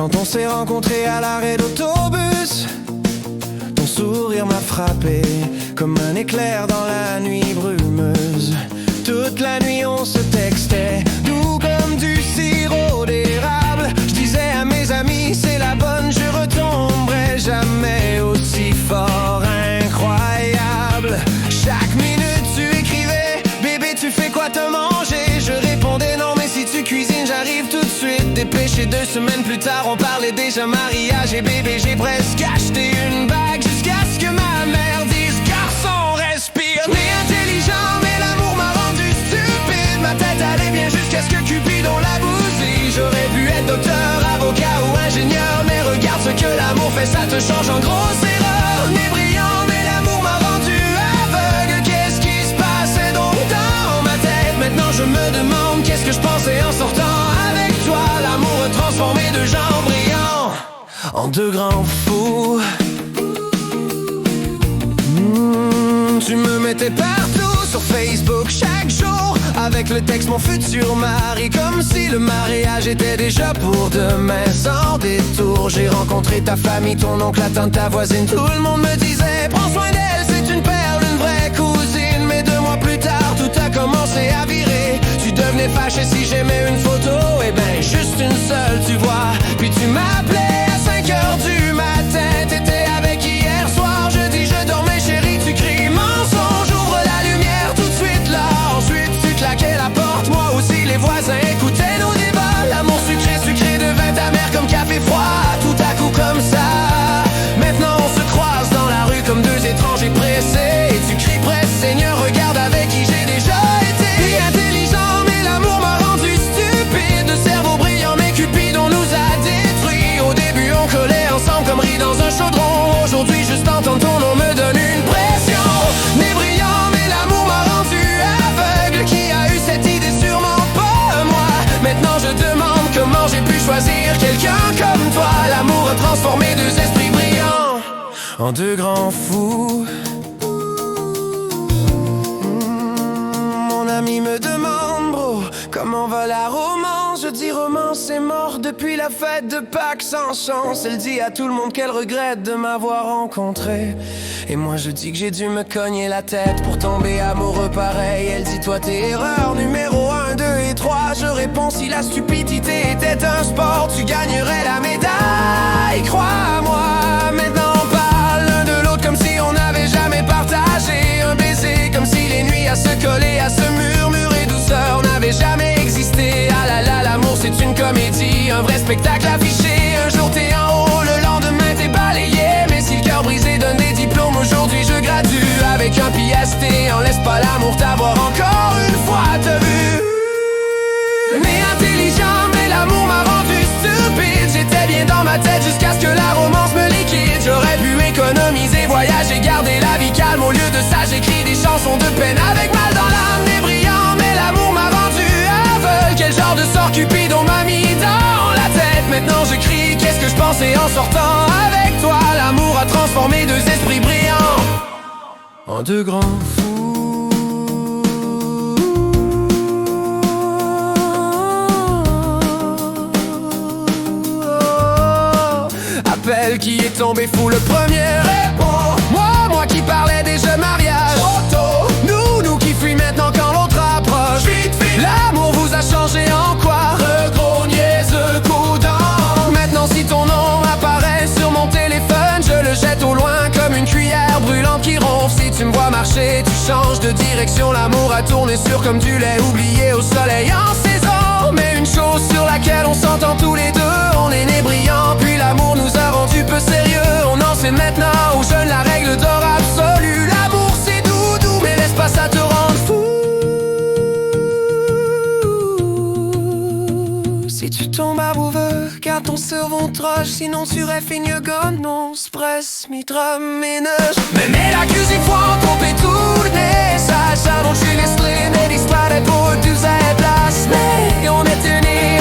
Quand on s'est rencontrés à l'arrêt d'autobus, ton sourire m'a frappé comme un éclair dans la nuit brumeuse. Toute la nuit on se textait, doux comme du sirop d'érable. Je disais à mes amis, c'est la bonne, je retomberai jamais aussi fort, incroyable. Chaque minute tu écrivais, bébé tu fais quoi te manger? Je répondais non mais si tu cuisines j'arrive tout de suite. Dépêché 2 semaines plus tard on parlait déjà mariage. Et bébé j'ai presque acheté une bague jusqu'à ce que ma mère dise garçon respire. Né intelligent mais l'amour m'a rendu stupide. Ma tête allait bien jusqu'à ce que Cupidon la bousille. J'aurais pu être docteur, avocat ou ingénieur, mais regarde ce que l'amour fait, ça te change en grosse erreur. Né brillant mais l'amour m'a rendu aveugle. Qu'est-ce qui se passait donc dans ma tête? Maintenant je me demande qu'est-ce que je pensais en sortant avec toi. L'amour a transformé 2 gens brillants en 2 grands fous. Tu me mettais partout sur Facebook chaque jour avec le texte mon futur mari, comme si le mariage était déjà pour demain sans détour. J'ai rencontré ta famille, ton oncle, la tante, ta voisine. Tout le monde me disait prends soin d'elle, c'est une perle, une vraie cousine. Mais 2 mois plus tard tout a commencé à virer. Tu devenais fâché si j'aimais une photo, et ben juste une seule tu vois. Puis tu m'appelais à 5h du matin, t'étais avec hier soir, jeudi je dormais chérie, tu cries mensonge, ouvre la lumière tout de suite là. Ensuite tu claquais la porte, moi aussi les voisins écoutaient nos débats. L'amour sucré, sucré devint amer comme café froid, tout à coup comme ça. Maintenant on se croise dans la rue comme 2 étrangers pressés. Et tu cries presse, Seigneur regarde avec qui j'ai déjà été. T'es intelligent mais l'amour m'a rendu stupide. De cerveau brillant mais Cupidon nous a détruits. Au début on collait ensemble comme riz dans un chaudron. Aujourd'hui juste entendre ton nom me donne une pression. Né brillant mais l'amour m'a rendu aveugle. Qui a eu cette idée? Sûrement pas moi. Maintenant je demande comment j'ai pu choisir quelqu'un comme toi. L'amour a transformé 2 esprits brillants en 2 grands fous. Mon ami me demande bro, comment va la romance? Je dis romance c'est mort depuis la fête de Pâques sans chance. Elle dit à tout le monde qu'elle regrette de m'avoir rencontré. Et moi je dis que j'ai dû me cogner la tête pour tomber amoureux pareil. Elle dit toi t'es erreur numéro 1, 2 et 3. Je réponds si la stupidité était un sport, tu gagnerais la médaille, crois-moi. Maintenant on parle l'un de l'autre comme si on n'avait jamais partagé un baiser, comme si les nuits à se coller, à se murmurer douceur n'avaient jamais existé. Ah là là, l'amour c'est une comédie, un vrai spectacle affiché. Un jour t'es en haut, le lendemain t'es balayé. Mais si le cœur brisé donne des diplômes, aujourd'hui je gradue avec un PST. On laisse pas l'amour t'avoir encore une fois, t'as vu? Mais intelligent, mais l'amour m'a rendu stupide. J'étais bien dans ma tête jusqu'à ce que la romance me liquide. J'aurais pu économiser, voyager, garder la vie calme. Au lieu de ça j'écris des chansons de peine avec mal dans l'âme. Né brillant, mais l'amour m'a rendu aveugle. Quel genre de sort Cupidon m'a mis dans la tête? Maintenant je crie, qu'est-ce que je pensais en sortant avec toi? L'amour a transformé 2 esprits brillants en 2 grands fous. Appel qui est tombé fou, le premier répond. Moi qui parlais des jeux mariages trop tôt. Nous qui fuit maintenant quand l'autre approche. Vite. L'amour vous a changé en quoi? Gros niaiseux coup d'an. Maintenant si ton nom apparaît sur mon téléphone, je le jette au loin comme une cuillère brûlante qui ronfle. Si tu me vois marcher, tu changes de direction. L'amour a tourné sur comme du lait oublié au soleil en saison. Mais une chose sur laquelle on s'entend tous les deux, on est nés brillants, puis l'amour nous a rendu peu sérieux. On enseigne maintenant aux jeunes la règle d'or absolue. L'amour c'est doudou, mais laisse pas ça te rendre fou. Si tu tombes amoureux, garde ton cerveau troche, sinon tu raffineras non stress, mitra ménage. Men med accusé får på betonet, så känner du skiljer striden i spärret på du säger plats. Nej, on est unis,